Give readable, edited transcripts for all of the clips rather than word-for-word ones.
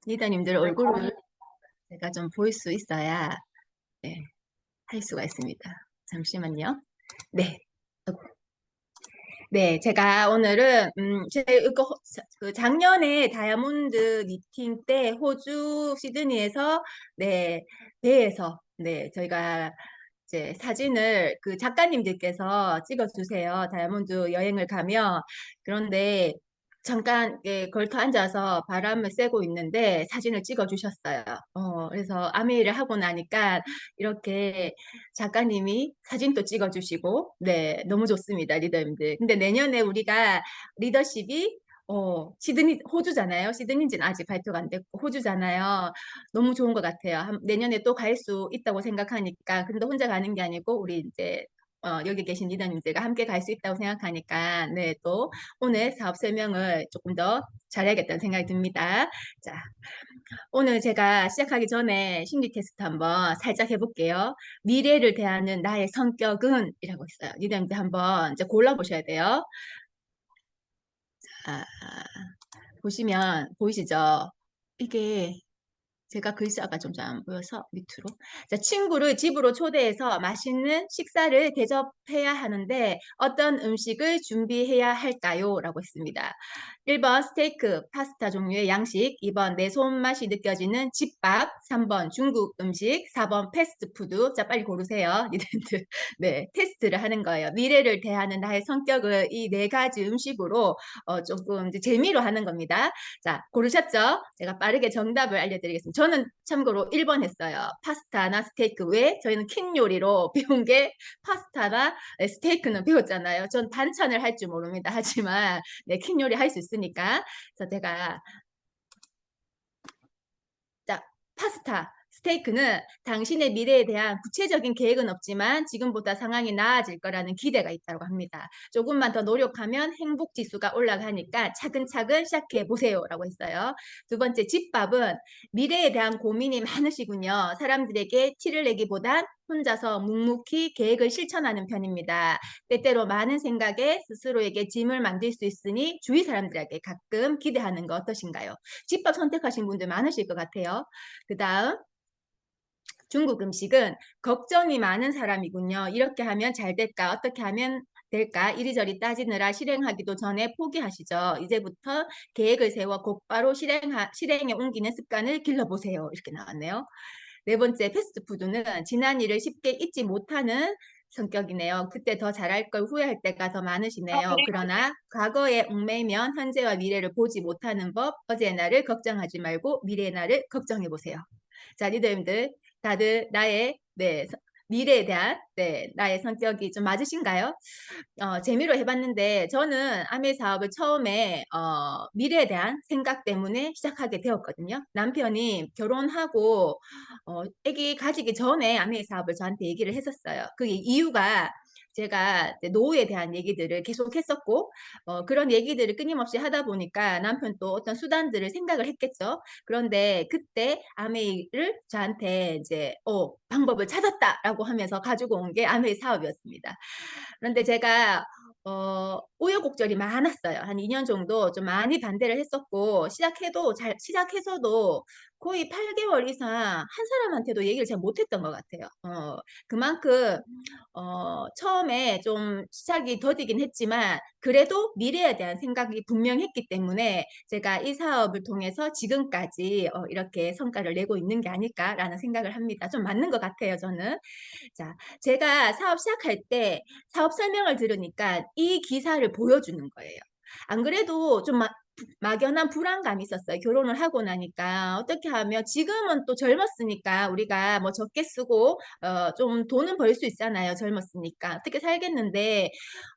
리더님들 얼굴을 제가 좀 보일 수 있어야 네, 할 수가 있습니다. 잠시만요. 네. 네, 제가 오늘은 그 작년에 다이아몬드 미팅 때 호주 시드니에서 네, 배에서 저희가 이제 사진을 그 작가님들께서 찍어주세요. 다이아몬드 여행을 가면. 그런데 잠깐 걸터 앉아서 바람을 쐬고 있는데 사진을 찍어주셨어요. 그래서 아메이를 하고 나니까 이렇게 작가님이 사진도 찍어주시고, 네, 너무 좋습니다, 리더님들. 근데 내년에 우리가 리더십이 시드니, 호주잖아요. 시드니인지는 아직 발표가 안 됐고, 호주잖아요. 너무 좋은 것 같아요. 내년에 또 갈 수 있다고 생각하니까, 근데 혼자 가는 게 아니고, 우리 이제, 여기 계신 리더님들과 함께 갈 수 있다고 생각하니까, 네, 또 오늘 사업 설명을 조금 더 잘해야겠다는 생각이 듭니다. 자, 오늘 제가 시작하기 전에 심리 테스트 한번 살짝 해볼게요. 미래를 대하는 나의 성격은? 이라고 있어요. 리더님들 한번 이제 골라보셔야 돼요. 자, 보시면, 보이시죠? 이게 제가 글자가 좀 잘 안 보여서 밑으로. 자, 친구를 집으로 초대해서 맛있는 식사를 대접해야 하는데 어떤 음식을 준비해야 할까요? 라고 했습니다. 1번 스테이크, 파스타 종류의 양식, 2번 내 손맛이 느껴지는 집밥, 3번 중국 음식, 4번 패스트푸드. 자, 빨리 고르세요. 니들 네, 테스트를 하는 거예요. 미래를 대하는 나의 성격을 이 네 가지 음식으로 조금 이제 재미로 하는 겁니다. 자, 고르셨죠? 제가 빠르게 정답을 알려드리겠습니다. 저는 참고로 1번 했어요. 파스타나 스테이크. 왜? 저희는 킹 요리로 배운 게 파스타나 스테이크는 배웠잖아요. 전 반찬을 할 줄 모릅니다. 하지만 네, 킹 요리 할 수 있으니까. 그래서 제가 자, 파스타, 스테이크는 당신의 미래에 대한 구체적인 계획은 없지만 지금보다 상황이 나아질 거라는 기대가 있다고 합니다. 조금만 더 노력하면 행복 지수가 올라가니까 차근차근 시작해 보세요라고 했어요. 두 번째, 집밥은 미래에 대한 고민이 많으시군요. 사람들에게 티를 내기보단 혼자서 묵묵히 계획을 실천하는 편입니다. 때때로 많은 생각에 스스로에게 짐을 만들 수 있으니 주위 사람들에게 가끔 기대하는 거 어떠신가요? 집밥 선택하신 분들 많으실 것 같아요. 그 다음 중국 음식은 걱정이 많은 사람이군요. 이렇게 하면 잘 될까? 어떻게 하면 될까? 이리저리 따지느라 실행하기도 전에 포기하시죠. 이제부터 계획을 세워 곧바로 실행에 옮기는 습관을 길러보세요. 이렇게 나왔네요. 네 번째, 패스트푸드는 지난 일을 쉽게 잊지 못하는 성격이네요. 그때 더 잘할 걸 후회할 때가 더 많으시네요. 그러나 과거에 얽매이면 현재와 미래를 보지 못하는 법, 어제의 날을 걱정하지 말고 미래의 날을 걱정해 보세요. 자, 리더님들 다들 나의 미래에 대한 나의 성격이 좀 맞으신가요? 재미로 해봤는데 저는 아메 사업을 처음에 미래에 대한 생각 때문에 시작하게 되었거든요. 남편이 결혼하고 아기 가지기 전에 아메 사업을 저한테 얘기를 했었어요. 그 이유가 제가 노후에 대한 얘기들을 계속 했었고 그런 얘기들을 끊임없이 하다 보니까 남편 또 어떤 수단들을 생각을 했겠죠. 그런데 그때 아메이를 저한테 이제 방법을 찾았다라고 하면서 가지고 온 게 아메이 사업이었습니다. 그런데 제가 우여곡절이 많았어요. 한 2년 정도 좀 많이 반대를 했었고 시작해서도 거의 8개월 이상 한 사람한테도 얘기를 잘 못했던 것 같아요. 그만큼 처음에 좀 시작이 더디긴 했지만 그래도 미래에 대한 생각이 분명했기 때문에 제가 이 사업을 통해서 지금까지 이렇게 성과를 내고 있는 게 아닐까라는 생각을 합니다. 좀 맞는 것 같아요, 저는. 자, 제가 사업 시작할 때 사업 설명을 들으니까 이 기사를 보여주는 거예요. 안 그래도 좀 막연한 불안감이 있었어요. 결혼을 하고 나니까 어떻게 하면 지금은 또 젊었으니까 우리가 뭐 적게 쓰고 좀 돈은 벌 수 있잖아요. 젊었으니까 어떻게 살겠는데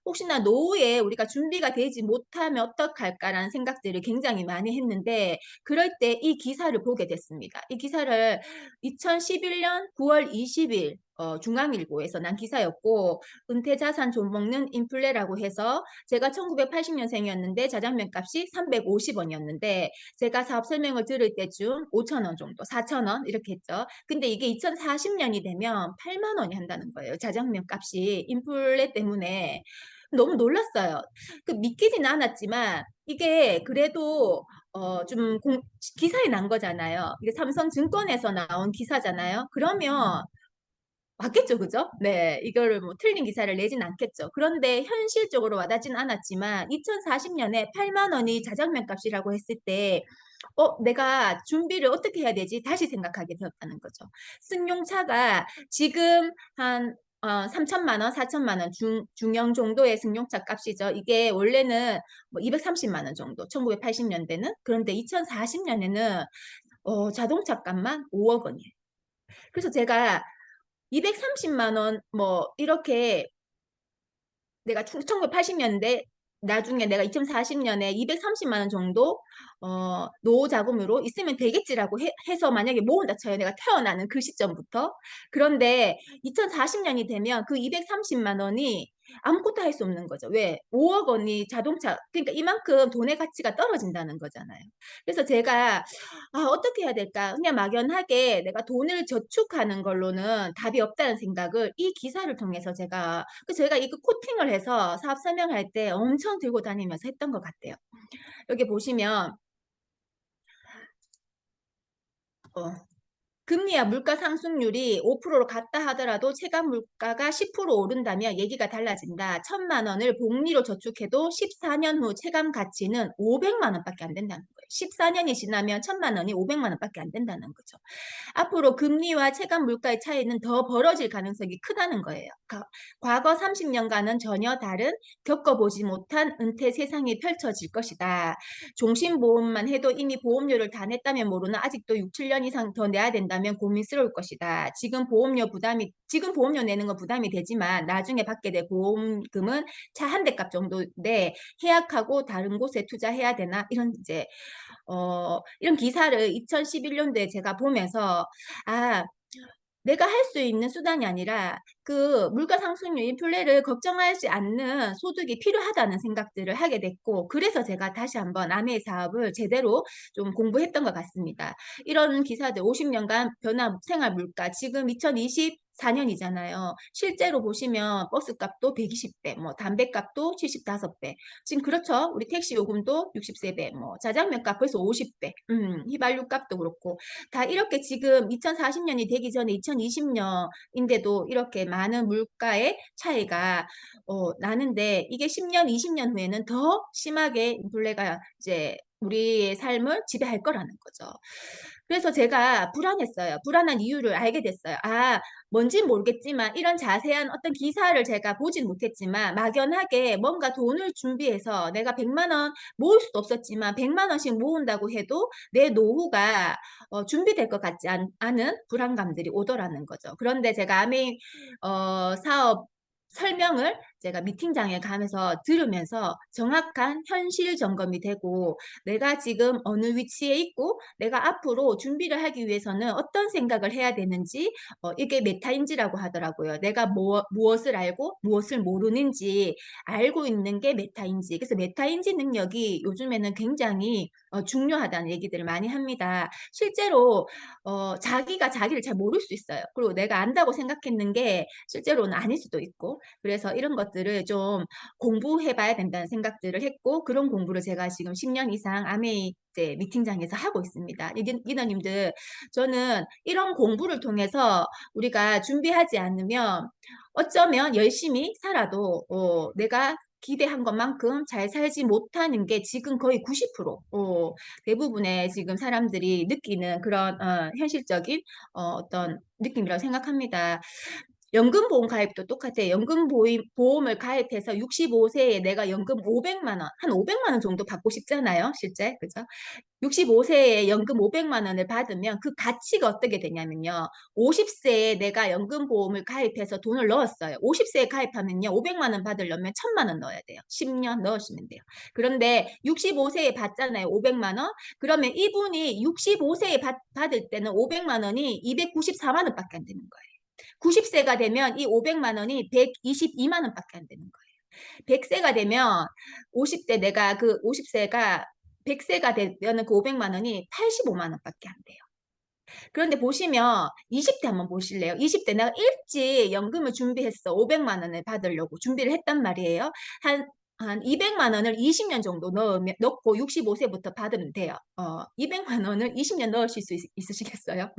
혹시나 노후에 우리가 준비가 되지 못하면 어떡할까라는 생각들을 굉장히 많이 했는데 그럴 때 이 기사를 보게 됐습니다. 이 기사를 2011년 9월 20일 중앙일보에서 난 기사였고 은퇴자산 좀먹는 인플레라고 해서 제가 1980년생이었는데 자장면 값이 350원이었는데 제가 사업 설명을 들을 때쯤 5,000원 정도, 4,000원 이렇게 했죠. 근데 이게 2040년이 되면 8만 원이 한다는 거예요. 자장면 값이 인플레 때문에 너무 놀랐어요. 믿기지는 않았지만 이게 그래도 좀 기사에 난 거잖아요. 이게 삼성증권에서 나온 기사잖아요. 그러면 맞겠죠, 그죠? 네, 이거를 뭐 틀린 기사를 내진 않겠죠. 그런데 현실적으로 와닿진 않았지만 2040년에 8만 원이 자장면 값이라고 했을 때 내가 준비를 어떻게 해야 되지? 다시 생각하게 되었다는 거죠. 승용차가 지금 한 3천만 원, 4천만 원 중형 정도의 승용차 값이죠. 이게 원래는 뭐 230만 원 정도, 1980년대는. 그런데 2040년에는 자동차 값만 5억 원이에요. 그래서 제가 230만 원 뭐 이렇게 내가 1980년대 나중에 내가 2040년에 230만 원 정도 노후 자금으로 있으면 되겠지라고 해서 만약에 모은다 쳐요. 내가 태어나는 그 시점부터. 그런데 2040년이 되면 그 230만 원이 아무것도 할 수 없는 거죠. 왜? 5억 원이 자동차, 그러니까 이만큼 돈의 가치가 떨어진다는 거잖아요. 그래서 제가 어떻게 해야 될까? 그냥 막연하게 내가 돈을 저축하는 걸로는 답이 없다는 생각을 이 기사를 통해서 제가 이거 코팅을 해서 사업 설명할 때 엄청 들고 다니면서 했던 것 같아요. 여기 보시면 어, 금리와 물가 상승률이 5%로 같다 하더라도 체감 물가가 10% 오른다면 얘기가 달라진다. 1,000만 원을 복리로 저축해도 14년 후 체감 가치는 500만 원밖에 안 된다는 거예요. 14년이 지나면 1,000만 원이 500만 원밖에 안 된다는 거죠. 앞으로 금리와 체감 물가의 차이는 더 벌어질 가능성이 크다는 거예요. 과거 30년간은 전혀 다른 겪어보지 못한 은퇴 세상이 펼쳐질 것이다. 종신보험만 해도 이미 보험료를 다 냈다면 모르나 아직도 6, 7년 이상 더 내야 된다면 고민스러울 것이다. 지금 보험료 내는 건 부담이 되지만 나중에 받게 될 보험금은 차 한 대 값 정도인데 해약하고 다른 곳에 투자해야 되나 이런 이런 기사를 2011년도에 제가 보면서 아, 내가 할 수 있는 수단이 아니라 그 물가 상승률 인플레를 걱정하지 않는 소득이 필요하다는 생각들을 하게 됐고 그래서 제가 다시 한번 아메이 사업을 제대로 좀 공부했던 것 같습니다. 이런 기사들 50년간 변화 생활 물가 지금 2024년이잖아요. 실제로 보시면 버스 값도 120배, 뭐 담배 값도 75배. 지금 그렇죠. 우리 택시 요금도 60배, 뭐 자장면 값 벌써 50배. 휘발유 값도 그렇고 다 이렇게 지금 2040년이 되기 전에 2020년인데도 이렇게 많은 물가의 차이가 나는데 이게 10년, 20년 후에는 더 심하게 인플레가 이제 우리의 삶을 지배할 거라는 거죠. 그래서 제가 불안했어요. 불안한 이유를 알게 됐어요. 뭔진 모르겠지만 이런 자세한 어떤 기사를 제가 보진 못했지만 막연하게 뭔가 돈을 준비해서 내가 100만 원 모을 수도 없었지만 100만 원씩 모은다고 해도 내 노후가 준비될 것 같지 않은 불안감들이 오더라는 거죠. 그런데 제가 아메이 사업 설명을 제가 미팅장에 가면서 들으면서 정확한 현실 점검이 되고 내가 지금 어느 위치에 있고 내가 앞으로 준비를 하기 위해서는 어떤 생각을 해야 되는지 이게 메타인지라고 하더라고요. 내가 무엇을 알고 무엇을 모르는지 알고 있는 게 메타인지. 그래서 메타인지 능력이 요즘에는 굉장히 중요하다는 얘기들을 많이 합니다. 실제로 자기가 자기를 잘 모를 수 있어요. 그리고 내가 안다고 생각했는 게 실제로는 아닐 수도 있고 그래서 이런 것들을 좀 공부해 봐야 된다는 생각들을 했고 그런 공부를 제가 지금 10년 이상 아메이 이제 미팅장에서 하고 있습니다. 리더님들 저는 이런 공부를 통해서 우리가 준비하지 않으면 어쩌면 열심히 살아도 내가 기대한 것만큼 잘 살지 못하는 게 지금 거의 90% 대부분의 지금 사람들이 느끼는 그런 현실적인 어떤 느낌이라고 생각합니다. 연금보험 가입도 똑같아요. 연금보험을 가입해서 65세에 내가 연금 500만 원, 한 500만 원 정도 받고 싶잖아요. 실제. 그죠? 65세에 연금 500만 원을 받으면 그 가치가 어떻게 되냐면요. 50세에 내가 연금보험을 가입해서 돈을 넣었어요. 50세에 가입하면요. 500만 원 받으려면 1000만 원 넣어야 돼요. 10년 넣으시면 돼요. 그런데 65세에 받잖아요. 500만 원. 그러면 이분이 65세에 받을 때는 500만 원이 294만 원밖에 안 되는 거예요. 90세가 되면 이 500만 원이 122만 원밖에 안 되는 거예요. 100세가 되면 50대 내가 그 50세가 100세가 되면 그 500만 원이 85만 원밖에 안 돼요. 그런데 보시면 20대 한번 보실래요? 20대 내가 일찍 연금을 준비했어. 500만 원을 받으려고 준비를 했단 말이에요. 한 한 200만 원을 20년 정도 넣고 65세부터 받으면 돼요. 200만 원을 20년 넣으실 수 있으시겠어요?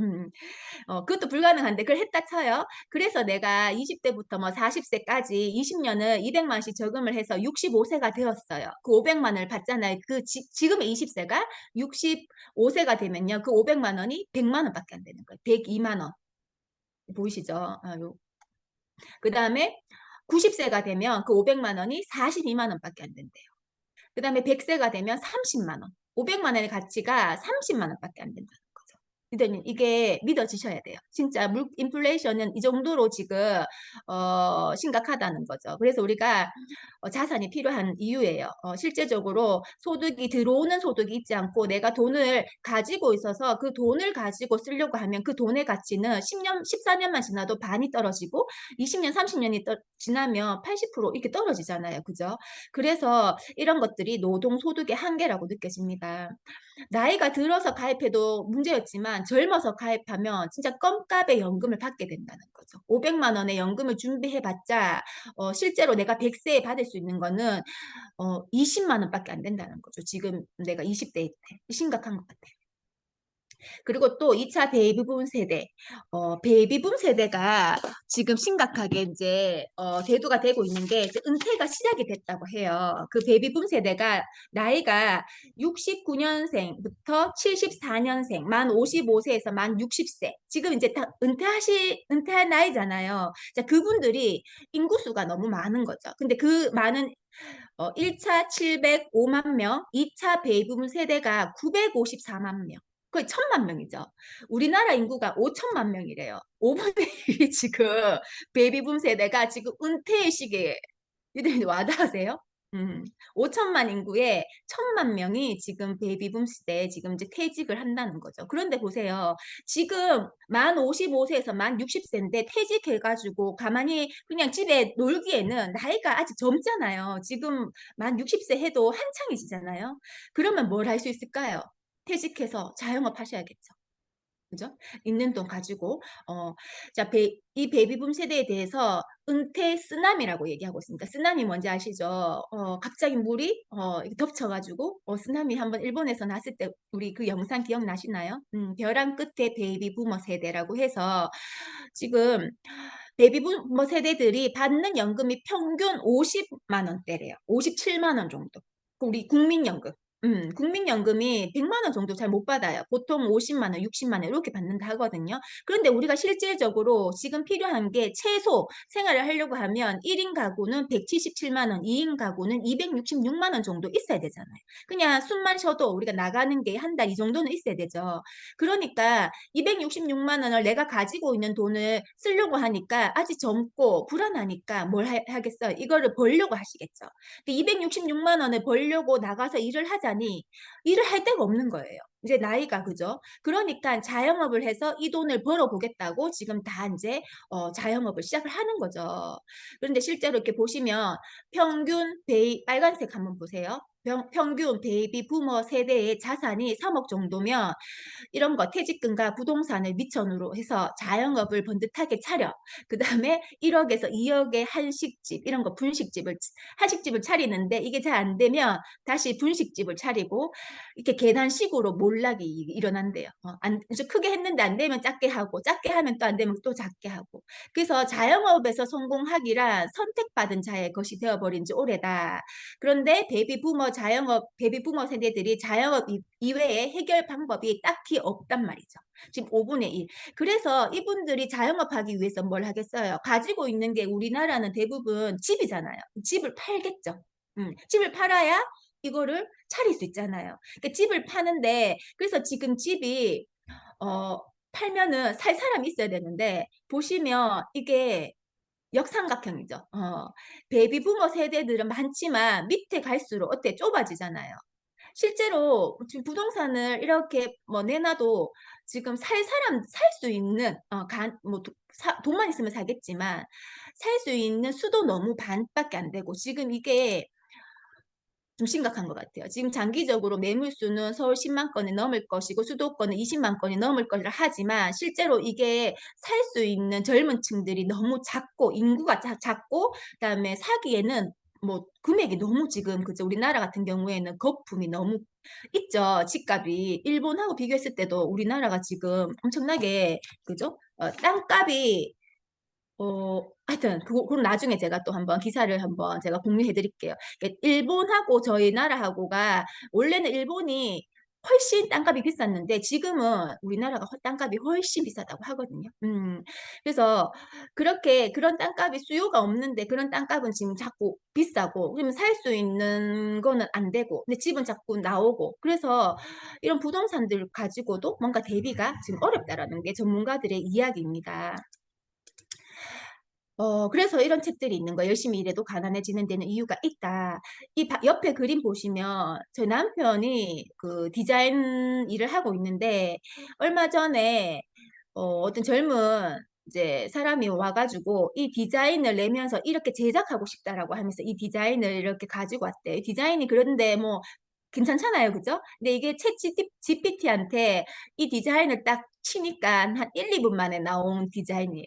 그것도 불가능한데 그걸 했다 쳐요. 그래서 내가 20대부터 뭐 40세까지 20년을 200만 원씩 저금을 해서 65세가 되었어요. 그 500만 원을 받잖아요. 지금의 20세가 65세가 되면요. 그 500만 원이 100만 원밖에 안 되는 거예요. 102만 원. 보이시죠? 그 다음에 90세가 되면 그 500만 원이 42만 원밖에 안 된대요. 그 다음에 100세가 되면 30만 원. 500만 원의 가치가 30만 원밖에 안 된다는 거죠. 이게 믿어지셔야 돼요. 진짜 인플레이션은 이 정도로 지금 심각하다는 거죠. 그래서 우리가 자산이 필요한 이유예요. 실제적으로 소득이 들어오는 소득이 있지 않고 내가 돈을 가지고 있어서 그 돈을 가지고 쓰려고 하면 그 돈의 가치는 10년, 14년만 지나도 반이 떨어지고 20년, 30년이 지나면 80% 이렇게 떨어지잖아요. 그죠? 그래서 이런 것들이 노동소득의 한계라고 느껴집니다. 나이가 들어서 가입해도 문제였지만 젊어서 가입하면 진짜 껌값의 연금을 받게 된다는 거죠. 500만 원의 연금을 준비해봤자 실제로 내가 100세에 받을 수 있는 거는 20만 원밖에 안 된다는 거죠. 지금 내가 20대 때 심각한 것 같아요. 그리고 또 2차 베이비붐 세대, 베이비붐 세대가 지금 심각하게 이제 대두가 되고 있는 게 이제 은퇴가 시작이 됐다고 해요. 그 베이비붐 세대가 나이가 69년생부터 74년생, 만 55세에서 만 60세, 지금 이제 다 은퇴할 나이잖아요. 자, 그분들이 인구수가 너무 많은 거죠. 근데 그 많은 1차 705만 명, 2차 베이비붐 세대가 954만 명. 거의 1000만 명이죠. 우리나라 인구가 5천만 명이래요. 5분의 1이 지금 베이비붐 세대가 지금 은퇴의 시기에 이들 와닿으세요? 5천만 인구에 1000만 명이 지금 베이비붐 시대에 지금 이제 퇴직을 한다는 거죠. 그런데 보세요. 지금 만 55세에서 만 60세인데 퇴직해가지고 가만히 그냥 집에 놀기에는 나이가 아직 젊잖아요. 지금 만 60세 해도 한창이시잖아요. 그러면 뭘 할 수 있을까요? 퇴직해서 자영업 하셔야겠죠. 그죠? 있는 돈 가지고 자, 이 베이비붐 세대에 대해서 은퇴 쓰나미라고 얘기하고 있습니다. 쓰나미 뭔지 아시죠? 갑자기 물이 이렇게 덮쳐가지고 쓰나미 한번 일본에서 났을 때 우리 그 영상 기억나시나요? 벼랑 끝에 베이비부머 세대라고 해서 지금 베이비부머 세대들이 받는 연금이 평균 50만 원대래요. 57만 원 정도. 우리 국민연금. 국민연금이 100만 원 정도 잘 못 받아요. 보통 50만 원, 60만 원 이렇게 받는다 하거든요. 그런데 우리가 실질적으로 지금 필요한 게 최소 생활을 하려고 하면 1인 가구는 177만 원, 2인 가구는 266만 원 정도 있어야 되잖아요. 그냥 숨만 쉬어도 우리가 나가는 게 한 달 이 정도는 있어야 되죠. 그러니까 266만 원을 내가 가지고 있는 돈을 쓰려고 하니까 아직 젊고 불안하니까 뭘 하겠어요? 이거를 벌려고 하시겠죠. 266만 원을 벌려고 나가서 일을 하자니 일을 할 데가 없는 거예요. 이제 나이가 그죠? 그러니까 자영업을 해서 이 돈을 벌어보겠다고 지금 다 이제 자영업을 시작을 하는 거죠. 그런데 실제로 이렇게 보시면 평균 빨간색 한번 보세요. 평균 베이비 부머 세대의 자산이 3억 정도면 이런 거 퇴직금과 부동산을 미천으로 해서 자영업을 번듯하게 차려. 그 다음에 1억에서 2억의 한식집 이런 거 한식집을 차리는데 이게 잘 안 되면 다시 분식집을 차리고 이렇게 계단식으로 몰락이 일어난대요. 크게 했는데 안 되면 작게 하고 작게 하면 또 안 되면 또 작게 하고. 그래서 자영업에서 성공하기란 선택받은 자의 것이 되어버린 지 오래다. 그런데 베이비부머 세대들이 자영업 이외에 해결 방법이 딱히 없단 말이죠. 지금 5분의 1. 그래서 이분들이 자영업하기 위해서 뭘 하겠어요? 가지고 있는 게 우리나라는 대부분 집이잖아요. 집을 팔겠죠. 집을 팔아야 이거를 차릴 수 있잖아요. 그러니까 집을 파는데 그래서 지금 집이 팔면은 살 사람이 있어야 되는데 보시면 이게 역삼각형이죠. 베이비부머 세대들은 많지만 밑에 갈수록 어때 좁아지잖아요. 실제로 지금 부동산을 이렇게 뭐 내놔도 지금 살 수 있는 뭐 돈만 있으면 사겠지만 살 수 있는 수도 너무 반밖에 안 되고 지금 이게 좀 심각한 것 같아요. 지금 장기적으로 매물수는 서울 10만 건이 넘을 것이고 수도권은 20만 건이 넘을 것이라 하지만 실제로 이게 살 수 있는 젊은 층들이 너무 작고 인구가 작고 그다음에 사기에는 뭐 금액이 너무 지금 그죠. 우리나라 같은 경우에는 거품이 너무 있죠. 집값이. 일본하고 비교했을 때도 우리나라가 지금 엄청나게 그죠? 땅값이 하여튼 그건 나중에 제가 또 한번 기사를 한번 제가 공유해 드릴게요. 일본하고 저희 나라하고가 원래는 일본이 훨씬 땅값이 비쌌는데 지금은 우리나라가 땅값이 훨씬 비싸다고 하거든요. 그래서 그렇게 그런 땅값이 수요가 없는데 그런 땅값은 지금 자꾸 비싸고 그러면 살 수 있는 거는 안 되고 근데 집은 자꾸 나오고 그래서 이런 부동산들 가지고도 뭔가 대비가 지금 어렵다라는 게 전문가들의 이야기입니다. 그래서 이런 책들이 있는 거예요. 열심히 일해도 가난해지는 데는 이유가 있다. 옆에 그림 보시면 저희 남편이 그 디자인 일을 하고 있는데 얼마 전에 어떤 젊은 이제 사람이 와가지고 이 디자인을 내면서 이렇게 제작하고 싶다라고 하면서 이 디자인을 이렇게 가지고 왔대요. 이 디자인이 그런데 뭐 괜찮잖아요. 그죠? 근데 이게 챗 GPT한테 이 디자인을 딱 치니까 한 1, 2분 만에 나온 디자인이에요.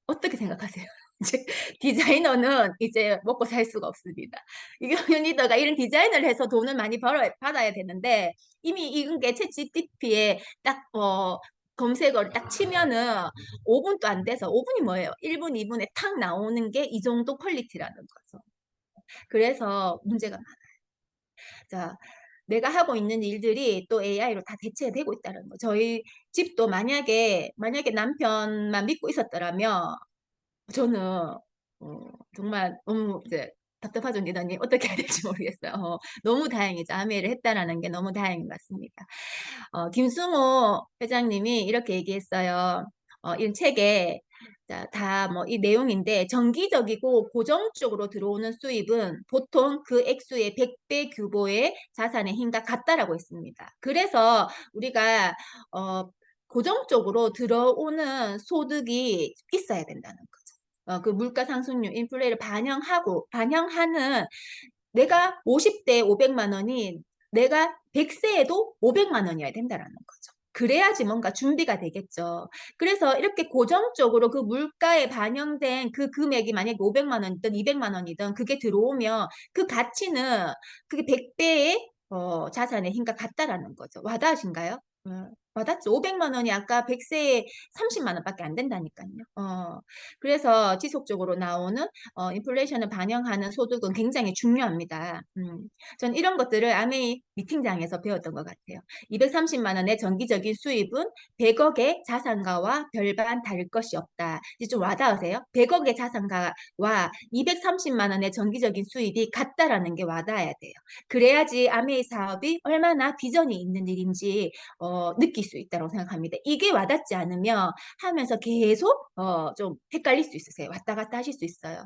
어떻게 생각하세요? 이제 디자이너는 이제 먹고 살 수가 없습니다. 이경영 리더가 이런 디자인을 해서 돈을 많이 받아야 되는데 이미 이런 게 챗GPT에 딱 검색어를 딱 치면은 5분도 안 돼서 5분이 뭐예요? 1분, 2분에 탁 나오는 게 이 정도 퀄리티라는 거죠. 그래서 문제가 많아요. 자, 내가 하고 있는 일들이 또 AI로 다 대체되고 있다는 거. 저희 집도 만약에 남편만 믿고 있었더라면 저는 정말 너무 이제 답답하죠, 리더님. 어떻게 해야 될지 모르겠어요. 너무 다행이죠. 아메이를 했다라는 게 너무 다행인 것 같습니다. 김승호 회장님이 이렇게 얘기했어요. 이 책에 다 뭐 이 내용인데 정기적이고 고정적으로 들어오는 수입은 보통 그 액수의 100배 규모의 자산의 힘과 같다라고 했습니다. 그래서 우리가 고정적으로 들어오는 소득이 있어야 된다는 거죠. 그 물가 상승률, 인플레를 반영하는 내가 50대 500만 원이 내가 100세에도 500만 원이어야 된다라는 거죠. 그래야지 뭔가 준비가 되겠죠. 그래서 이렇게 고정적으로 그 물가에 반영된 그 금액이 만약에 500만 원이든 200만 원이든 그게 들어오면 그 가치는 그게 100배의 자산의 힘과 같다라는 거죠. 와닿으신가요? 와닿죠. 500만 원이 아까 100세에 30만 원밖에 안 된다니까요. 그래서 지속적으로 나오는 인플레이션을 반영하는 소득은 굉장히 중요합니다. 전 이런 것들을 아메이 미팅장에서 배웠던 것 같아요. 230만 원의 정기적인 수입은 100억의 자산가와 별반 다를 것이 없다. 이제 좀 와닿으세요? 100억의 자산가와 230만 원의 정기적인 수입이 같다라는 게 와닿아야 돼요. 그래야지 아메이 사업이 얼마나 비전이 있는 일인지 느낄 수 있다고 생각합니다. 이게 와닿지 않으면 하면서 계속 좀 헷갈릴 수 있으세요. 왔다 갔다 하실 수 있어요.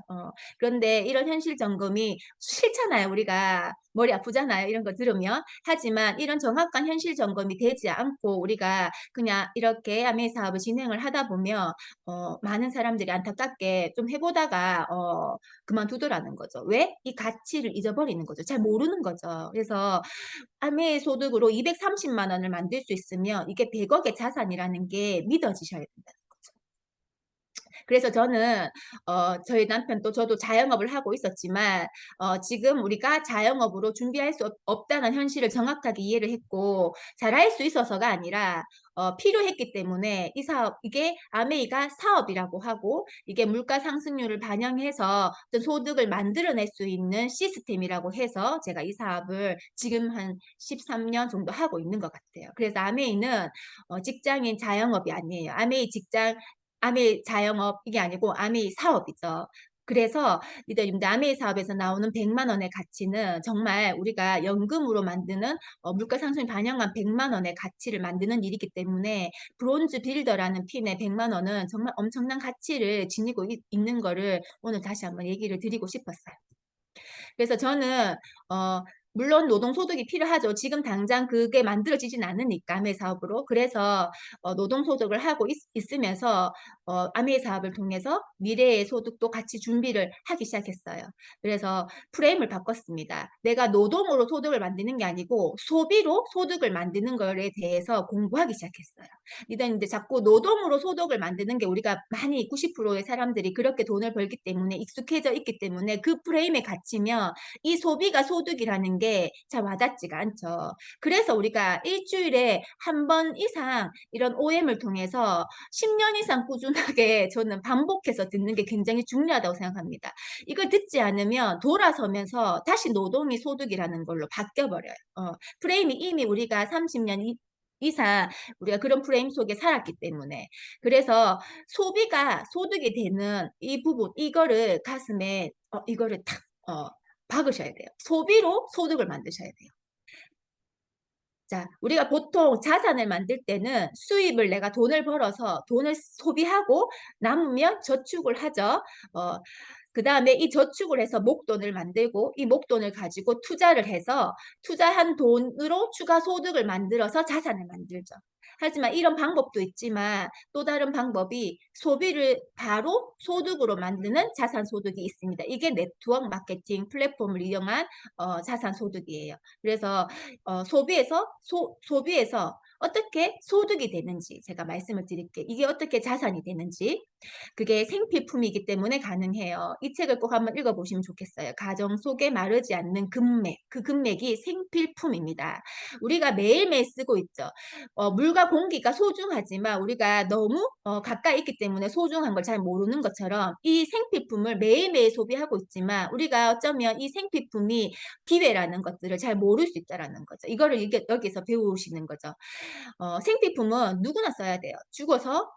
그런데 이런 현실 점검이 싫잖아요. 우리가 머리 아프잖아요. 이런 거 들으면. 하지만 이런 정확한 현실 점검이 되지 않고 우리가 그냥 이렇게 아메이 사업을 진행을 하다 보면 많은 사람들이 안타깝게 좀 해보다가 그만두더라는 거죠. 왜? 이 가치를 잊어버리는 거죠. 잘 모르는 거죠. 그래서 아메이 소득으로 230만 원을 만들 수 있으면 이게 100억의 자산이라는 게 믿어지셔야 된다. 그래서 저는 저희 남편도 저도 자영업을 하고 있었지만 지금 우리가 자영업으로 준비할 수 없다는 현실을 정확하게 이해를 했고 잘할 수 있어서가 아니라 필요했기 때문에 이 사업 이게 아메이가 사업이라고 하고 이게 물가 상승률을 반영해서 어떤 소득을 만들어낼 수 있는 시스템이라고 해서 제가 이 사업을 지금 한 13년 정도 하고 있는 것 같아요. 그래서 아메이는 직장인 자영업이 아니에요. 아메이 자영업 이게 아니고 아메이 사업이죠. 그래서 리더님들 아메이 사업에서 나오는 100만 원의 가치는 정말 우리가 연금으로 만드는 물가 상승이 반영한 100만 원의 가치를 만드는 일이기 때문에 브론즈 빌더라는 핀의 100만 원은 정말 엄청난 가치를 지니고 있는 거를 오늘 다시 한번 얘기를 드리고 싶었어요. 그래서 저는 물론 노동소득이 필요하죠. 지금 당장 그게 만들어지진 않으니까 아메 사업으로. 그래서 노동소득을 하고 있으면서 아메 사업을 통해서 미래의 소득도 같이 준비를 하기 시작했어요. 그래서 프레임을 바꿨습니다. 내가 노동으로 소득을 만드는 게 아니고 소비로 소득을 만드는 것에 대해서 공부하기 시작했어요. 이제 자꾸 노동으로 소득을 만드는 게 우리가 많이 90%의 사람들이 그렇게 돈을 벌기 때문에 익숙해져 있기 때문에 그 프레임에 갇히면 이 소비가 소득이라는 게 잘 와닿지가 않죠. 그래서 우리가 일주일에 한 번 이상 이런 OM을 통해서 10년 이상 꾸준하게 저는 반복해서 듣는 게 굉장히 중요하다고 생각합니다. 이걸 듣지 않으면 돌아서면서 다시 노동이 소득이라는 걸로 바뀌어버려요. 프레임이 이미 우리가 30년 이상 우리가 그런 프레임 속에 살았기 때문에. 그래서 소비가 소득이 되는 이 부분, 이거를 가슴에 이거를 탁 박으셔야 돼요. 소비로 소득을 만드셔야 돼요. 자, 우리가 보통 자산을 만들 때는 수입을 내가 돈을 벌어서 돈을 소비하고 남으면 저축을 하죠. 그 다음에 이 저축을 해서 목돈을 만들고 이 목돈을 가지고 투자를 해서 투자한 돈으로 추가 소득을 만들어서 자산을 만들죠. 하지만 이런 방법도 있지만 또 다른 방법이 소비를 바로 소득으로 만드는 자산 소득이 있습니다. 이게 네트워크 마케팅 플랫폼을 이용한 자산 소득이에요. 그래서 소비에서 어떻게 소득이 되는지 제가 말씀을 드릴게요. 이게 어떻게 자산이 되는지. 그게 생필품이기 때문에 가능해요. 이 책을 꼭 한번 읽어보시면 좋겠어요. 가정 속에 마르지 않는 금맥. 그 금맥이 생필품입니다. 우리가 매일매일 쓰고 있죠. 물과 공기가 소중하지만 우리가 너무 가까이 있기 때문에 소중한 걸 잘 모르는 것처럼 이 생필품을 매일매일 소비하고 있지만 우리가 어쩌면 이 생필품이 기회라는 것들을 잘 모를 수 있다는 거죠. 이거를 여기서 배우시는 거죠. 생필품은 누구나 써야 돼요. 죽어서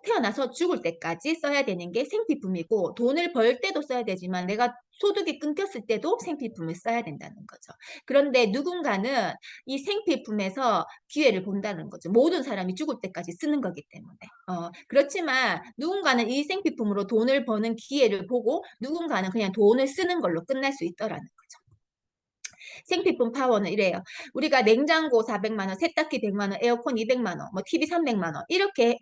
태어나서 죽을 때까지 써야 되는 게 생필품이고 돈을 벌 때도 써야 되지만 내가 소득이 끊겼을 때도 생필품을 써야 된다는 거죠. 그런데 누군가는 이 생필품에서 기회를 본다는 거죠. 모든 사람이 죽을 때까지 쓰는 거기 때문에. 그렇지만 누군가는 이 생필품으로 돈을 버는 기회를 보고 누군가는 그냥 돈을 쓰는 걸로 끝날 수 있더라는 거죠. 생필품 파워는 이래요. 우리가 냉장고 400만 원, 세탁기 100만 원, 에어컨 200만 원, 뭐 TV 300만 원 이렇게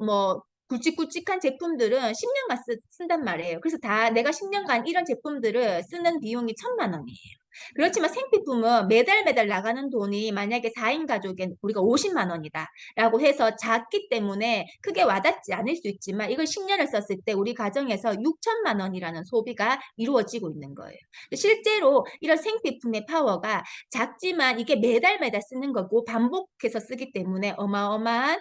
뭐 굵직굵직한 제품들은 10년간 쓴단 말이에요. 그래서 다 내가 10년간 이런 제품들을 쓰는 비용이 1,000만 원이에요. 그렇지만 생필품은 매달 나가는 돈이 만약에 4인 가족에 우리가 50만 원이다 라고 해서 작기 때문에 크게 와닿지 않을 수 있지만 이걸 10년을 썼을 때 우리 가정에서 6천만 원이라는 소비가 이루어지고 있는 거예요. 실제로 이런 생필품의 파워가 작지만 이게 매달 쓰는 거고 반복해서 쓰기 때문에 어마어마한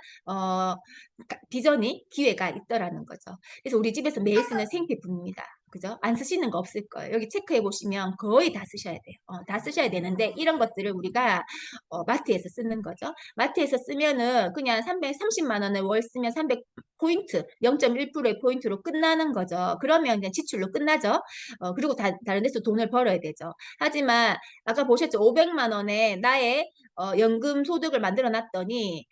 비전이 기회가 있더라는 거죠. 그래서 우리 집에서 매일 쓰는 생필품입니다. 그죠? 안 쓰시는 거 없을 거예요. 여기 체크해 보시면 거의 다 쓰셔야 돼요. 다 쓰셔야 되는데 이런 것들을 우리가 마트에서 쓰는 거죠. 마트에서 쓰면은 그냥 330만 원을 월 쓰면 300포인트, 0.1%의 포인트로 끝나는 거죠. 그러면 그냥 지출로 끝나죠. 그리고 다른 데서 돈을 벌어야 되죠. 하지만 아까 보셨죠? 500만 원에 나의 연금 소득을 만들어 놨더니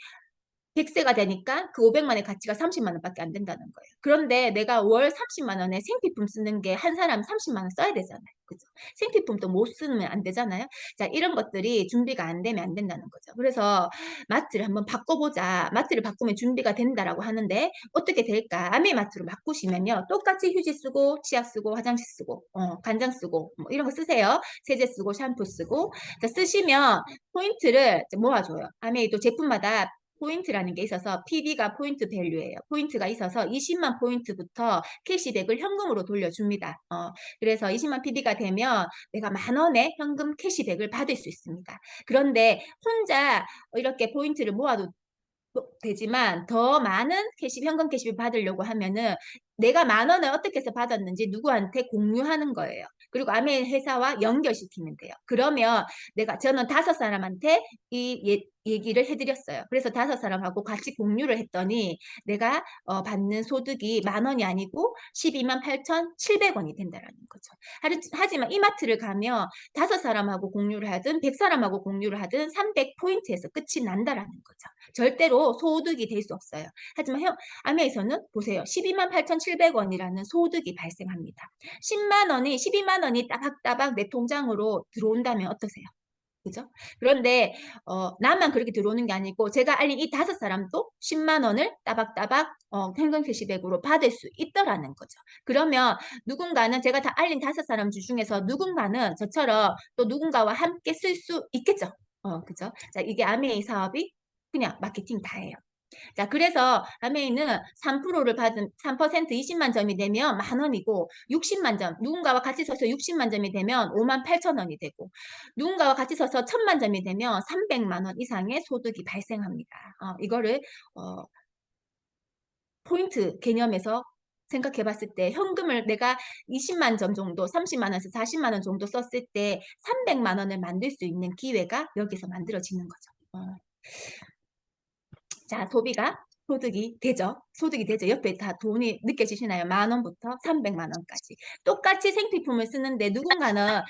100세가 되니까 그 500만의 가치가 30만 원밖에 안 된다는 거예요. 그런데 내가 월 30만 원에 생필품 쓰는 게 한 사람 30만 원 써야 되잖아요. 그죠? 생필품도 못 쓰면 안 되잖아요. 자, 이런 것들이 준비가 안 되면 안 된다는 거죠. 그래서 마트를 한번 바꿔보자. 마트를 바꾸면 준비가 된다라고 하는데 어떻게 될까? 아메 마트로 바꾸시면요. 똑같이 휴지 쓰고 치약 쓰고 화장실 쓰고 간장 쓰고 뭐 이런 거 쓰세요. 세제 쓰고 샴푸 쓰고 자, 쓰시면 포인트를 모아줘요. 아메이도 제품마다 포인트라는 게 있어서 PB가 포인트 밸류예요. 포인트가 있어서 20만 포인트부터 캐시백을 현금으로 돌려줍니다. 그래서 20만 PB가 되면 내가 10,000원의 현금 캐시백을 받을 수 있습니다. 그런데 혼자 이렇게 포인트를 모아도 되지만 더 많은 현금 캐시백 받으려고 하면은 내가 10,000원을 어떻게 해서 받았는지 누구한테 공유하는 거예요. 그리고 아메 회사와 연결시키면 돼요. 그러면 저는 5사람한테 이 얘기를 해드렸어요. 그래서 5사람하고 같이 공유를 했더니 내가 받는 소득이 10,000원이 아니고 128,700원이 된다라는 거죠. 하지만 이마트를 가면 5사람하고 공유를 하든 100사람하고 공유를 하든 300포인트에서 끝이 난다라는 거죠. 절대로 소득이 될 수 없어요. 하지만 아메에서는 보세요. 128,700원이라는 소득이 발생합니다. 10만원이 12만원이 따박따박 내 통장으로 들어온다면 어떠세요? 그죠? 그런데 나만 그렇게 들어오는 게 아니고 제가 알린 이 5사람도 10만원을 따박따박 현금 캐시백으로 받을 수 있더라는 거죠. 그러면 누군가는 제가 다 알린 5사람 중에서 누군가는 저처럼 또 누군가와 함께 쓸 수 있겠죠. 그죠? 자, 이게 아메이 사업이 그냥 마케팅 다예요. 자, 그래서 아메이는 3%를 받은 3% 20만 점이 되면 10,000원이고 60만 점, 누군가와 같이 서서 60만 점이 되면 58,000원이 되고 누군가와 같이 서서 1,000만 점이 되면 300만 원 이상의 소득이 발생합니다. 이거를 포인트 개념에서 생각해 봤을 때 현금을 내가 20만 점 정도, 30만 원에서 40만 원 정도 썼을 때 300만 원을 만들 수 있는 기회가 여기서 만들어지는 거죠. 자, 소득이 되죠. 소득이 되죠. 옆에 다 돈이 느껴지시나요? 10,000원부터 300만 원까지. 똑같이 생필품을 쓰는데 누군가는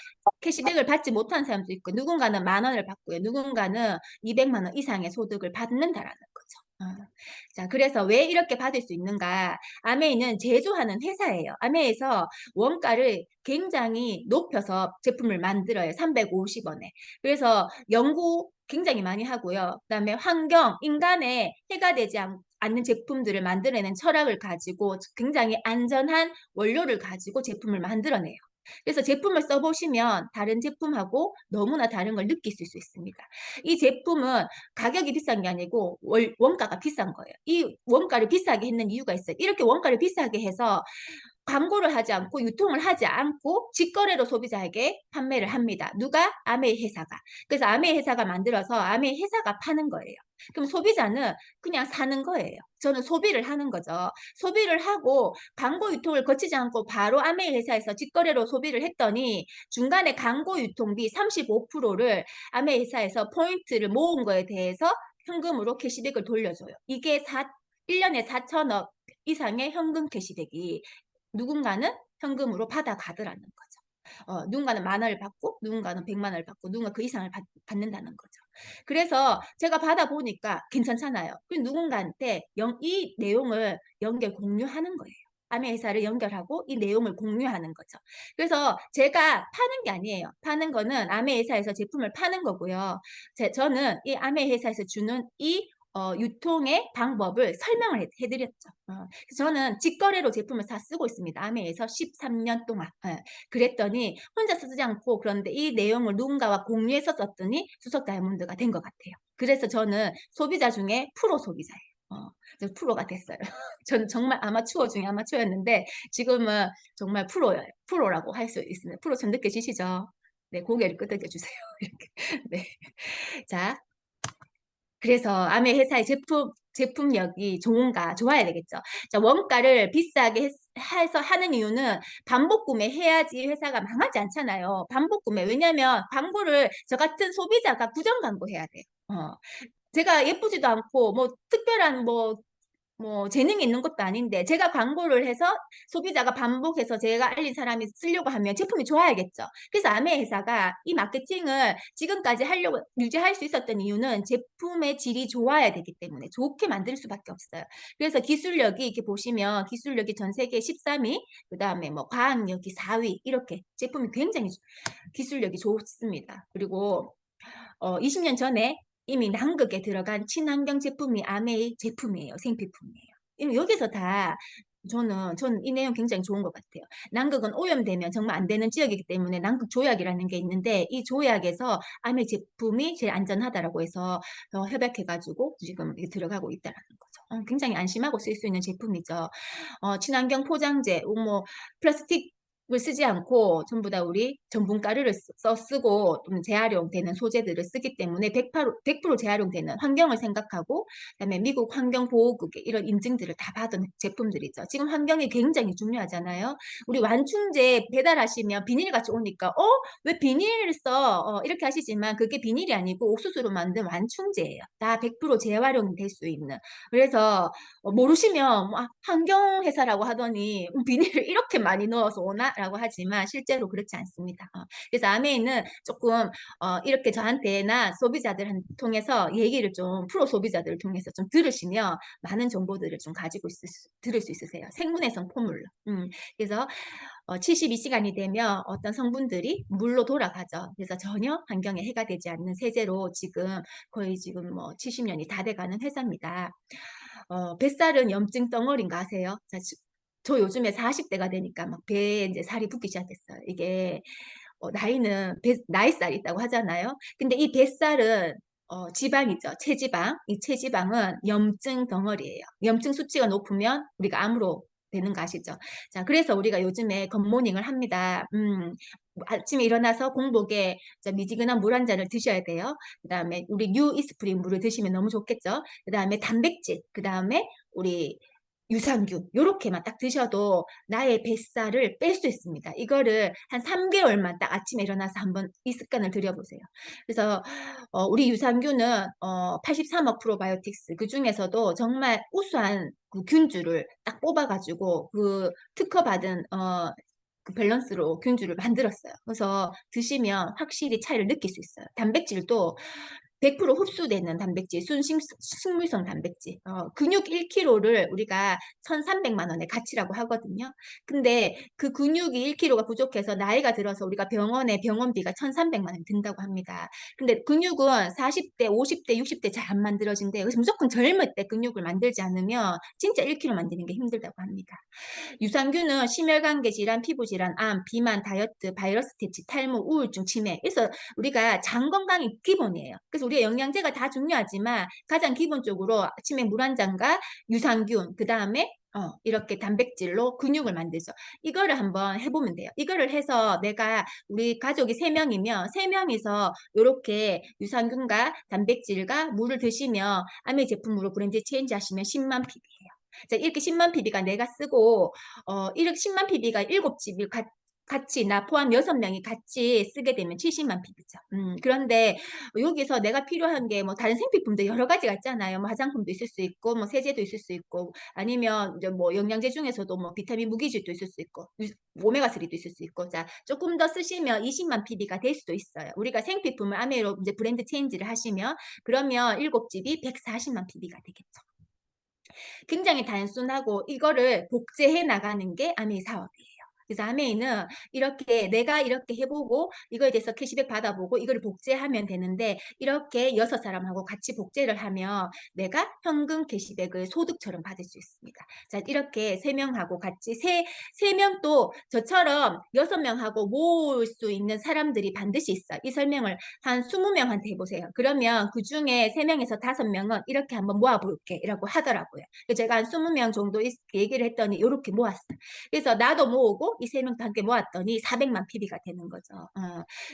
캐시백을 받지 못한 사람도 있고 누군가는 10,000원을 받고요. 누군가는 200만 원 이상의 소득을 받는다라는 거죠. 자, 그래서 왜 이렇게 받을 수 있는가? 아메이는 제조하는 회사예요. 아메이에서 원가를 굉장히 높여서 제품을 만들어요. 350원에. 그래서 연구 굉장히 많이 하고요. 그다음에 환경, 인간에 해가 되지 않는 제품들을 만들어내는 철학을 가지고 굉장히 안전한 원료를 가지고 제품을 만들어내요. 그래서 제품을 써보시면 다른 제품하고 너무나 다른 걸 느끼실 수 있습니다. 이 제품은 가격이 비싼 게 아니고 원가가 비싼 거예요. 이 원가를 비싸게 했는 이유가 있어요. 이렇게 원가를 비싸게 해서 광고를 하지 않고 유통을 하지 않고 직거래로 소비자에게 판매를 합니다. 누가? 아메이 회사가. 그래서 아메이 회사가 만들어서 아메이 회사가 파는 거예요. 그럼 소비자는 그냥 사는 거예요. 저는 소비를 하는 거죠. 소비를 하고 광고 유통을 거치지 않고 바로 아메이 회사에서 직거래로 소비를 했더니 중간에 광고 유통비 35%를 아메이 회사에서 포인트를 모은 거에 대해서 현금으로 캐시백을 돌려줘요. 이게 1년에 4천억 이상의 현금 캐시백이 누군가는 현금으로 받아가더라는 거죠. 누군가는 10,000원을 받고 누군가는 100만 원을 받고 누군가 그 이상을 받는다는 거죠. 그래서 제가 받아보니까 괜찮잖아요. 그럼 누군가한테 이 내용을 공유하는 거예요. 아메 회사를 연결하고 이 내용을 공유하는 거죠. 그래서 제가 파는 게 아니에요. 파는 거는 아메 회사에서 제품을 파는 거고요. 저는 이 아메 회사에서 주는 이 유통의 방법을 설명을 해드렸죠. 저는 직거래로 제품을 다 쓰고 있습니다. 아메에서 13년 동안. 그랬더니 혼자 쓰지 않고 그런데 이 내용을 누군가와 공유해서 썼더니 수석 다이아몬드가 된 것 같아요. 그래서 저는 소비자 중에 프로 소비자예요. 프로가 됐어요. 저는 정말 아마추어 중에 아마추어였는데 지금은 정말 프로예요. 프로라고 할 수 있습니다. 프로처럼 느껴지시죠? 네, 고개를 끄덕여 주세요. 이렇게. 네. 자, 그래서 아메 회사의 제품력이 좋아야 되겠죠. 자, 원가를 비싸게 해서 하는 이유는 반복 구매해야지 회사가 망하지 않잖아요. 반복 구매. 왜냐면 광고를 저 같은 소비자가 부정 광고해야 돼요. 제가 예쁘지도 않고 뭐 특별한 재능이 있는 것도 아닌데 제가 광고를 해서 소비자가 반복해서 제가 알린 사람이 쓰려고 하면 제품이 좋아야겠죠. 그래서 아메 회사가 이 마케팅을 지금까지 유지할 수 있었던 이유는 제품의 질이 좋아야 되기 때문에 좋게 만들 수밖에 없어요. 그래서 기술력이 이렇게 보시면 기술력이 전 세계 13위, 그 다음에 과학력이 4위 이렇게 제품이 굉장히 기술력이 좋습니다. 그리고 20년 전에 이미 남극에 들어간 친환경 제품이 아메이 제품이에요. 생필품이에요. 여기서 다 저는 이 내용 굉장히 좋은 것 같아요. 남극은 오염되면 정말 안 되는 지역이기 때문에 남극 조약이라는 게 있는데 이 조약에서 아메이 제품이 제일 안전하다라고 해서 협약해가지고 지금 들어가고 있다라는 거죠. 굉장히 안심하고 쓸 수 있는 제품이죠. 친환경 포장재, 플라스틱 쓰지 않고 전부 다 우리 전분 가루를 쓰고 좀 재활용되는 소재들을 쓰기 때문에 100% 재활용되는 환경을 생각하고 그다음에 미국 환경보호국의 이런 인증들을 다 받은 제품들이죠. 지금 환경이 굉장히 중요하잖아요. 우리 완충제 배달하시면 비닐같이 오니까 왜 비닐을 써? 이렇게 하시지만 그게 비닐이 아니고 옥수수로 만든 완충제예요. 다 100% 재활용될 수 있는. 그래서 모르시면 환경회사라고 하더니 비닐을 이렇게 많이 넣어서 오나? 라고 하지만 실제로 그렇지 않습니다. 그래서 아메이는 조금 이렇게 저한테나 소비자들 통해서 얘기를 좀 프로 소비자들을 통해서 좀 들으시면 많은 정보들을 좀 가지고 들을 수 있으세요. 생분해성 포뮬러. 그래서 72시간이 되면 어떤 성분들이 물로 돌아가죠. 그래서 전혀 환경에 해가 되지 않는 세제로 지금 거의 지금 뭐 70년이 다 돼가는 회사입니다. 뱃살은 염증 덩어리인가 아세요? 저 요즘에 40대가 되니까 막 배에 이제 살이 붙기 시작했어요. 이게 나이는 나이살이 있다고 하잖아요. 근데 이 뱃살은 지방이죠. 체지방. 이 체지방은 염증 덩어리예요. 염증 수치가 높으면 우리가 암으로 되는 거 아시죠? 자, 그래서 우리가 요즘에 굿모닝을 합니다. 아침에 일어나서 공복에 미지근한 물 한 잔을 드셔야 돼요. 그 다음에 우리 뉴 이스프린 물을 드시면 너무 좋겠죠. 그 다음에 단백질, 그 다음에 우리 유산균 요렇게만 딱 드셔도 나의 뱃살을 뺄 수 있습니다. 이거를 한 3개월만 딱 아침에 일어나서 한번 이 습관을 들여보세요. 그래서 우리 유산균은 83억 프로바이오틱스 그 중에서도 정말 우수한 그 균주를 딱 뽑아가지고 그 특허받은 그 밸런스로 균주를 만들었어요. 그래서 드시면 확실히 차이를 느낄 수 있어요. 단백질도 100% 흡수되는 단백질, 순식물성 단백질. 근육 1kg를 우리가 1,300만 원의 가치라고 하거든요. 근데 그 근육이 1kg가 부족해서 나이가 들어서 우리가 병원에 병원비가 1,300만 원 든다고 합니다. 근데 근육은 40대, 50대, 60대 잘 안 만들어진대요. 그래서 무조건 젊을 때 근육을 만들지 않으면 진짜 1kg 만드는 게 힘들다고 합니다. 유산균은 심혈관계 질환, 피부 질환, 암, 비만, 다이어트, 바이러스 퇴치, 탈모, 우울증, 치매. 그래서 우리가 장 건강이 기본이에요. 그래서 우리의 영양제가 다 중요하지만 가장 기본적으로 아침에 물 한 잔과 유산균, 그 다음에 이렇게 단백질로 근육을 만들죠. 이거를 한번 해보면 돼요. 이거를 해서 내가 우리 가족이 3명이면 3명이서 이렇게 유산균과 단백질과 물을 드시면 아메 제품으로 브랜드 체인지 하시면 10만 PB예요. 자, 이렇게 10만 PB가 내가 쓰고 이렇게 10만 PB가 7집이 같이 나 포함 6명이 같이 쓰게 되면 70만 PB죠. 그런데 여기서 내가 필요한 게 뭐 다른 생필품도 여러 가지가 있잖아요. 뭐 화장품도 있을 수 있고 뭐 세제도 있을 수 있고 아니면 이제 뭐 영양제 중에서도 뭐 비타민 무기질도 있을 수 있고 오메가3도 있을 수 있고 자 조금 더 쓰시면 20만 PB가 될 수도 있어요. 우리가 생필품을 아메로 이제 브랜드 체인지를 하시면 그러면 7집이 140만 PB가 되겠죠. 굉장히 단순하고 이거를 복제해 나가는 게 아메이 사업이에요. 그래서 아메이는 이렇게 내가 이렇게 해보고 이거에 대해서 캐시백 받아보고 이걸 복제하면 되는데 이렇게 6사람하고 같이 복제를 하면 내가 현금 캐시백을 소득처럼 받을 수 있습니다. 자, 이렇게 3명하고 같이 세 명도 저처럼 6명하고 모을 수 있는 사람들이 반드시 있어요. 이 설명을 한 20명한테 해보세요. 그러면 그 중에 3명에서 5명은 이렇게 한번 모아볼게 라고 하더라고요. 제가 한 20명 정도 얘기를 했더니 이렇게 모았어요. 그래서 나도 모으고 이 3명도 함께 모았더니 400만 PB가 되는 거죠.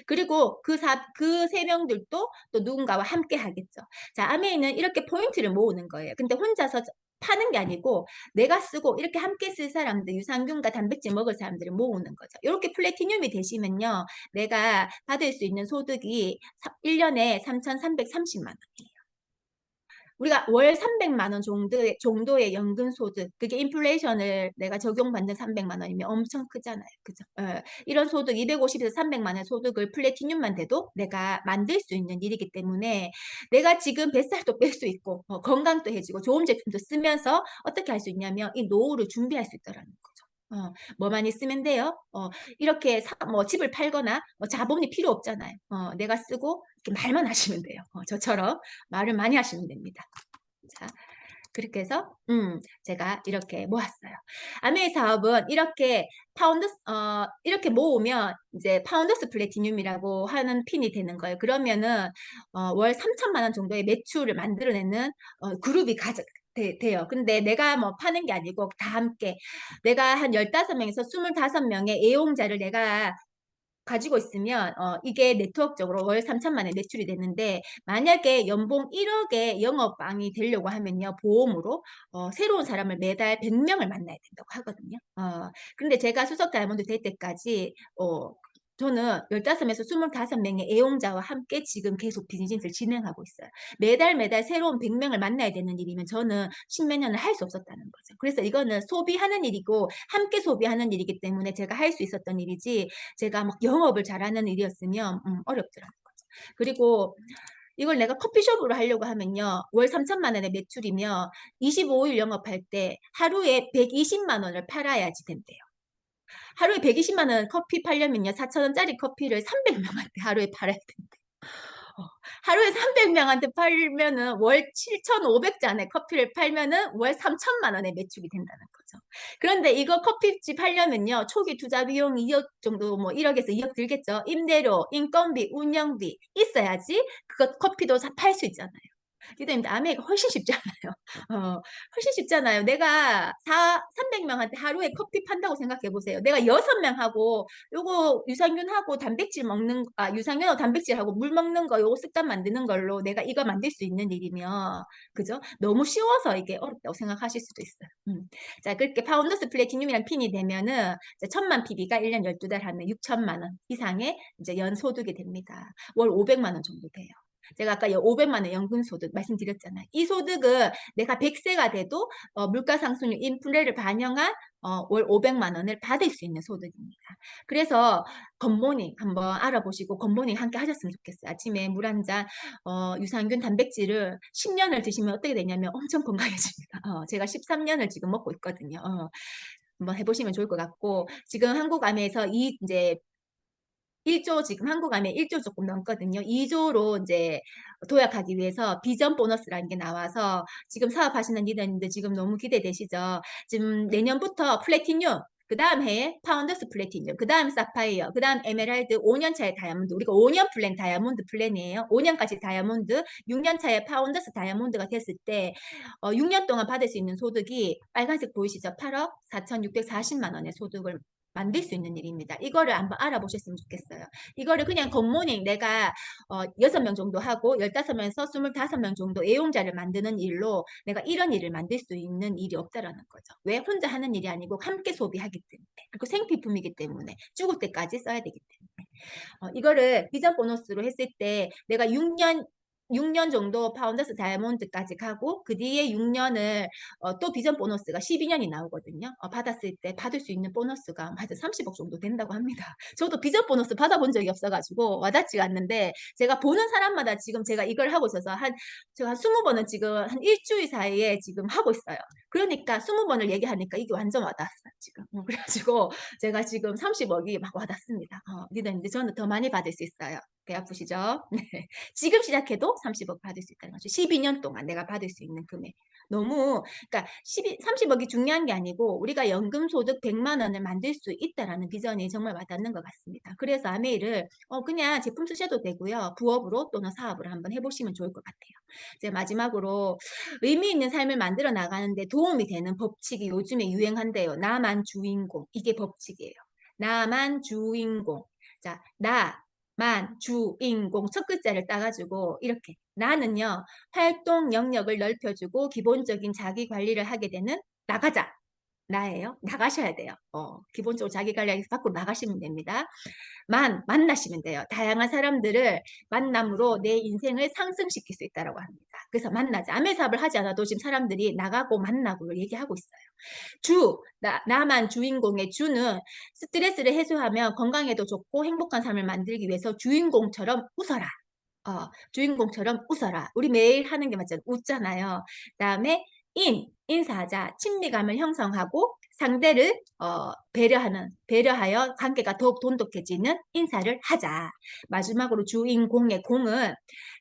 그리고 그 3명들도 또 누군가와 함께 하겠죠. 자, 아메이는 이렇게 포인트를 모으는 거예요. 근데 혼자서 파는 게 아니고 내가 쓰고 이렇게 함께 쓸 사람들 유산균과 단백질 먹을 사람들을 모으는 거죠. 이렇게 플래티늄이 되시면요. 내가 받을 수 있는 소득이 1년에 3,330만 원이에요. 우리가 월 300만 원 정도의 연금 소득, 그게 인플레이션을 내가 적용받는 300만 원이면 엄청 크잖아요. 그죠? 이런 소득 250에서 300만 원 소득을 플래티늄만 돼도 내가 만들 수 있는 일이기 때문에 내가 지금 뱃살도 뺄 수 있고 건강도 해지고 좋은 제품도 쓰면서 어떻게 할 수 있냐면 이 노후를 준비할 수 있다는 거죠. 뭐만 있으면 돼요. 이렇게 뭐 집을 팔거나 자본이 필요 없잖아요. 내가 쓰고 이렇게 말만 하시면 돼요. 저처럼 말을 많이 하시면 됩니다. 자, 그렇게 해서 제가 이렇게 모았어요. 아메이 사업은 이렇게 이렇게 모으면 이제 파운더스 플래티늄이라고 하는 핀이 되는 거예요. 그러면은 월 3천만 원 정도의 매출을 만들어내는 그룹이 돼요. 근데 내가 뭐 파는 게 아니고 다 함께 내가 한 15명에서 25명의 애용자를 내가 가지고 있으면 이게 네트워크적으로 월 3천만 원 매출이 됐는데 만약에 연봉 1억의 영업왕이 되려고 하면요. 보험으로 새로운 사람을 매달 100명을 만나야 된다고 하거든요. 근데 제가 수석 다이아몬드 될 때까지 저는 15명에서 25명의 애용자와 함께 지금 계속 비즈니스를 진행하고 있어요. 매달 매달 새로운 100명을 만나야 되는 일이면 저는 십몇 년을 할 수 없었다는 거죠. 그래서 이거는 소비하는 일이고 함께 소비하는 일이기 때문에 제가 할 수 있었던 일이지 제가 막 영업을 잘하는 일이었으면 어렵더라는 거죠. 그리고 이걸 내가 커피숍으로 하려고 하면요. 월 3천만 원의 매출이면 25일 영업할 때 하루에 120만 원을 팔아야지 된대요. 하루에 120만 원 커피 팔려면요. 4천 원짜리 커피를 300명한테 하루에 팔아야 된대요. 어, 하루에 300명한테 팔면은 월 7,500잔의 커피를 팔면은 월 3천만 원의 매출이 된다는 거죠. 그런데 이거 커피집 하려면요. 초기 투자 비용이 2억 정도 뭐 1억에서 2억 들겠죠. 임대료, 인건비, 운영비 있어야지 그거 커피도 팔 수 있잖아요. 기대님 아메리카 훨씬 쉽잖아요. 훨씬 쉽잖아요. 내가 300명한테 하루에 커피 판다고 생각해 보세요. 내가 6명하고 요거 유산균하고 단백질 먹는 유산균하고 단백질하고 물 먹는 거 요거 습관 만드는 걸로 내가 이거 만들 수 있는 일이면 그죠? 너무 쉬워서 이게 어렵다고 생각하실 수도 있어요. 자, 그렇게 파운더스 플래티늄이랑 핀이 되면은 1,000만 PB가 1년 12달 하면 6천만 원 이상의 이제 연소득이 됩니다. 월 500만 원 정도 돼요. 제가 아까 500만 원 연금소득 말씀드렸잖아요. 이 소득은 내가 100세가 돼도 물가상승률 인플레를 반영한 월 500만 원을 받을 수 있는 소득입니다. 그래서 굿모닝 한번 알아보시고 굿모닝 함께 하셨으면 좋겠어요. 아침에 물 한 잔, 유산균 단백질을 10년을 드시면 어떻게 되냐면 엄청 건강해집니다. 제가 13년을 지금 먹고 있거든요. 한번 해보시면 좋을 것 같고 지금 한국암에서 이 이제 1조 지금 한국암에 1조 조금 넘거든요. 2조로 이제 도약하기 위해서 비전 보너스라는 게 나와서 지금 사업하시는 리더님들 지금 너무 기대되시죠? 지금 내년부터 플래티늄, 그 다음 해에 파운더스 플래티늄, 그 다음 사파이어, 그 다음 에메랄드, 5년 차에 다이아몬드. 우리가 5년 플랜 다이아몬드 플랜이에요. 5년까지 다이아몬드, 6년 차에 파운더스 다이아몬드가 됐을 때 6년 동안 받을 수 있는 소득이 빨간색 보이시죠? 8억 4,640만 원의 소득을 만들 수 있는 일입니다. 이거를 한번 알아보셨으면 좋겠어요. 이거를 그냥 굿모닝 내가 6명 정도 하고 15명에서 25명 정도 애용자를 만드는 일로 내가 이런 일을 만들 수 있는 일이 없다라는 거죠. 왜? 혼자 하는 일이 아니고 함께 소비하기 때문에. 그리고 생필품이기 때문에 죽을 때까지 써야 되기 때문에. 이거를 비전 보너스로 했을 때 내가 6년 정도 파운더스 다이아몬드까지 가고 그 뒤에 6년을 또 비전 보너스가 12년이 나오거든요. 받았을 때 받을 수 있는 보너스가 한 30억 정도 된다고 합니다. 저도 비전 보너스 받아본 적이 없어가지고 와닿지가 않는데 제가 보는 사람마다 지금 제가 이걸 하고 있어서 제가 한 20번은 지금 한 일주일 사이에 지금 하고 있어요. 그러니까 20번을 얘기하니까 이게 완전 와닿았어요. 지금. 그래가지고 제가 지금 30억이 막 와닿습니다. 리더님들 저는 더 많이 받을 수 있어요. 배 아프시죠? 네. 지금 시작해도 30억 받을 수 있다는 거죠. 12년 동안 내가 받을 수 있는 금액. 너무 그러니까 30억이 중요한 게 아니고 우리가 연금소득 100만 원을 만들 수 있다라는 비전이 정말 와닿는 것 같습니다. 그래서 아메이를 그냥 제품 쓰셔도 되고요. 부업으로 또는 사업으로 한번 해보시면 좋을 것 같아요. 이제 마지막으로 의미 있는 삶을 만들어 나가는데 도움이 되는 법칙이 요즘에 유행한대요. 나만 주인공. 이게 법칙이에요. 나만 주인공. 자, 만 주인공 첫 글자를 따가지고 이렇게 나는요 활동 영역을 넓혀주고 기본적인 자기 관리를 하게 되는 나가자 나예요. 나가셔야 돼요. 기본적으로 자기 관리 밖으로 나가시면 됩니다. 만나시면 돼요. 다양한 사람들을 만남으로 내 인생을 상승시킬 수 있다고 합니다. 그래서 만나자. 아메 사업을 하지 않아도 지금 사람들이 나가고 만나고 얘기하고 있어요. 나만 주인공의 주는 스트레스를 해소하며 건강에도 좋고 행복한 삶을 만들기 위해서 주인공처럼 웃어라. 주인공처럼 웃어라. 우리 매일 하는 게 맞잖아요. 웃잖아요. 그다음에 인사하자. 친밀감을 형성하고 상대를 배려하여 관계가 더욱 돈독해지는 인사를 하자. 마지막으로 주인공의 공은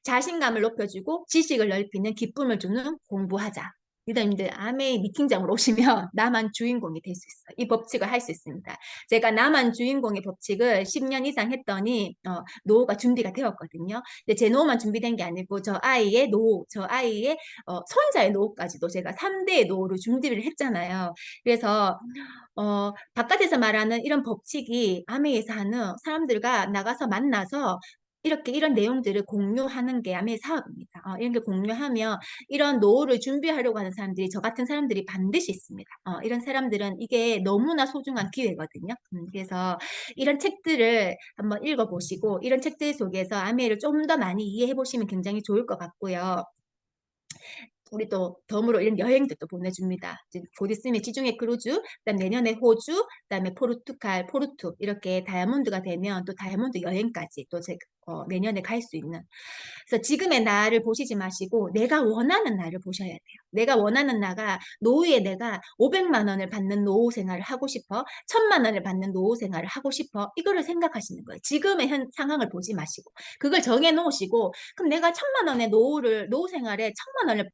자신감을 높여주고 지식을 넓히는 기쁨을 주는 공부하자. 리더님들 아메이 미팅장으로 오시면 나만 주인공이 될 수 있어요. 이 법칙을 할 수 있습니다. 제가 나만 주인공의 법칙을 10년 이상 했더니 노후가 준비가 되었거든요. 근데 제 노후만 준비된 게 아니고 저 아이의 노후, 저 아이의 손자의 노후까지도 제가 3대의 노후를 준비를 했잖아요. 그래서 바깥에서 말하는 이런 법칙이 아메이에서 하는 사람들과 나가서 만나서 이렇게 이런 내용들을 공유하는 게 아메이 사업입니다. 이런 게 공유하면 이런 노후를 준비하려고 하는 사람들이 저 같은 사람들이 반드시 있습니다. 이런 사람들은 이게 너무나 소중한 기회거든요. 그래서 이런 책들을 한번 읽어보시고 이런 책들 속에서 아메이를 좀 더 많이 이해해 보시면 굉장히 좋을 것 같고요. 우리 또 덤으로 이런 여행도 또 보내줍니다. 곧 있으면 지중해 크루즈, 그다음 내년에 호주, 그다음에 포르투갈, 포르투 이렇게 다이아몬드가 되면 또 다이아몬드 여행까지 또 내년에 갈 수 있는. 그래서 지금의 나를 보시지 마시고 내가 원하는 나를 보셔야 돼요. 내가 원하는 나가 노후에 내가 500만 원을 받는 노후 생활을 하고 싶어, 1000만 원을 받는 노후 생활을 하고 싶어 이거를 생각하시는 거예요. 지금의 현 상황을 보지 마시고 그걸 정해 놓으시고 그럼 내가 1000만 원의 노후 생활에 1000만 원을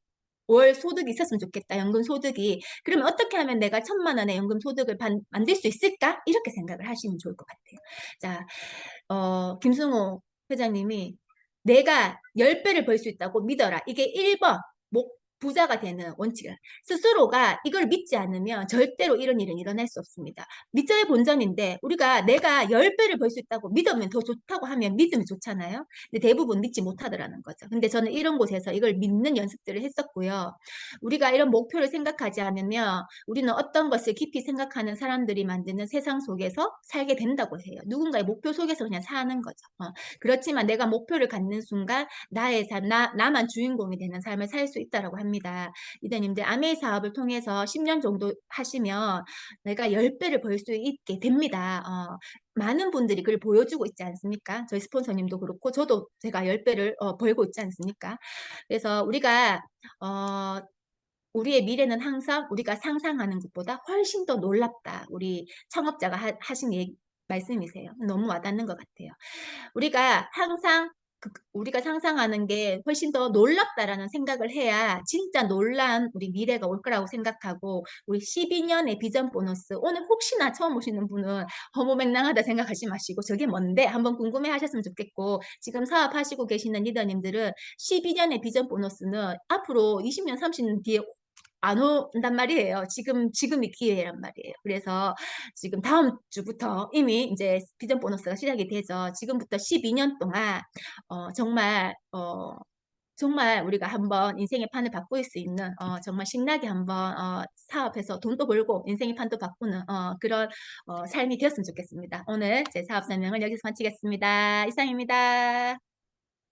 월 소득이 있었으면 좋겠다. 연금 소득이. 그러면 어떻게 하면 내가 1000만 원의 연금 소득을 만들 수 있을까? 이렇게 생각을 하시면 좋을 것 같아요. 자, 김승호 회장님이 내가 10배를 벌 수 있다고 믿어라. 이게 1번 부자가 되는 원칙을 스스로가 이걸 믿지 않으면 절대로 이런 일은 일어날 수 없습니다. 믿자의 본전인데 우리가 내가 10배를 벌 수 있다고 믿으면 더 좋다고 하면 믿으면 좋잖아요. 근데 대부분 믿지 못하더라는 거죠. 근데 저는 이런 곳에서 이걸 믿는 연습들을 했었고요. 우리가 이런 목표를 생각하지 않으면 우리는 어떤 것을 깊이 생각하는 사람들이 만드는 세상 속에서 살게 된다고 해요. 누군가의 목표 속에서 그냥 사는 거죠. 그렇지만 내가 목표를 갖는 순간 나의 삶, 나만 주인공이 되는 삶을 살 수 있다라고 합니다. 리더님들 아메이 사업을 통해서 10년 정도 하시면 내가 10배를 벌 수 있게 됩니다. 많은 분들이 그걸 보여주고 있지 않습니까? 저희 스폰서님도 그렇고 저도 제가 10배를 벌고 있지 않습니까? 그래서 우리가 우리의 미래는 항상 우리가 상상하는 것보다 훨씬 더 놀랍다. 우리 창업자가 하신 말씀이세요. 너무 와닿는 것 같아요. 우리가 항상 우리가 상상하는 게 훨씬 더 놀랍다라는 생각을 해야 진짜 놀란 우리 미래가 올 거라고 생각하고 우리 12년의 비전 보너스 오늘 혹시나 처음 오시는 분은 허무맹랑하다 생각하지 마시고 저게 뭔데 한번 궁금해 하셨으면 좋겠고 지금 사업하시고 계시는 리더님들은 12년의 비전 보너스는 앞으로 20년 30년 뒤에 안 온단 말이에요. 지금이 기회란 말이에요. 그래서 지금 다음 주부터 이미 이제 비전 보너스가 시작이 되죠. 지금부터 12년 동안 정말 우리가 한번 인생의 판을 바꿀 수 있는 정말 신나게 한번 사업해서 돈도 벌고 인생의 판도 바꾸는 그런 삶이 되었으면 좋겠습니다. 오늘 제 사업 설명을 여기서 마치겠습니다. 이상입니다.